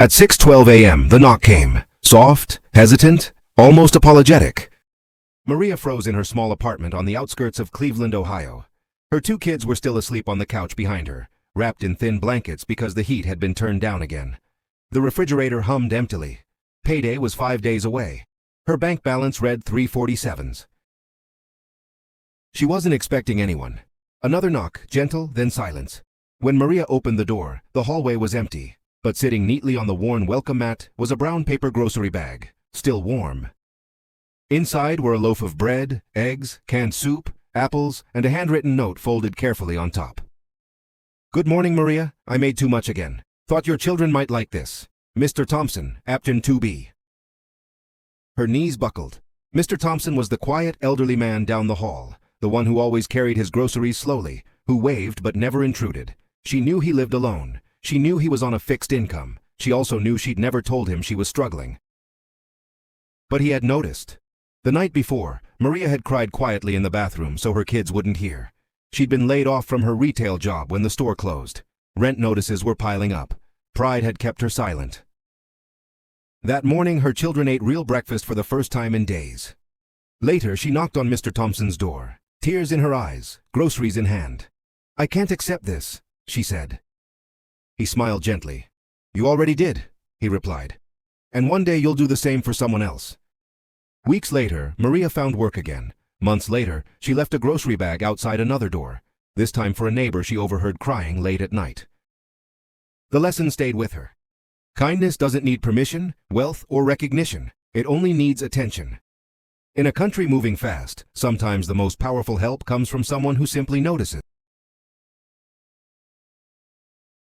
At 6:12 a.m., the knock came. Soft, hesitant, almost apologetic. Maria froze in her small apartment on the outskirts of Cleveland, Ohio. Her two kids were still asleep on the couch behind her, wrapped in thin blankets because the heat had been turned down again. The refrigerator hummed emptily. Payday was 5 days away. Her bank balance read 347s. She wasn't expecting anyone. Another knock, gentle, then silence. When Maria opened the door, the hallway was empty, but sitting neatly on the worn welcome mat was a brown paper grocery bag, still warm. Inside were a loaf of bread, eggs, canned soup, apples, and a handwritten note folded carefully on top. "Good morning, Maria. I made too much again. Thought your children might like this. Mr. Thompson, Apton 2B." Her knees buckled. Mr. Thompson was the quiet, elderly man down the hall, the one who always carried his groceries slowly, who waved but never intruded. She knew he lived alone. She knew he was on a fixed income. She also knew she'd never told him she was struggling. But he had noticed. The night before, Maria had cried quietly in the bathroom so her kids wouldn't hear. She'd been laid off from her retail job when the store closed. Rent notices were piling up. Pride had kept her silent. That morning, her children ate real breakfast for the first time in days. Later, she knocked on Mr. Thompson's door, tears in her eyes, groceries in hand. "I can't accept this," she said. He smiled gently. "You already did," he replied. "And one day you'll do the same for someone else." Weeks later, Maria found work again. Months later, she left a grocery bag outside another door, this time for a neighbor she overheard crying late at night. The lesson stayed with her. Kindness doesn't need permission, wealth, or recognition. It only needs attention. In a country moving fast, sometimes the most powerful help comes from someone who simply notices.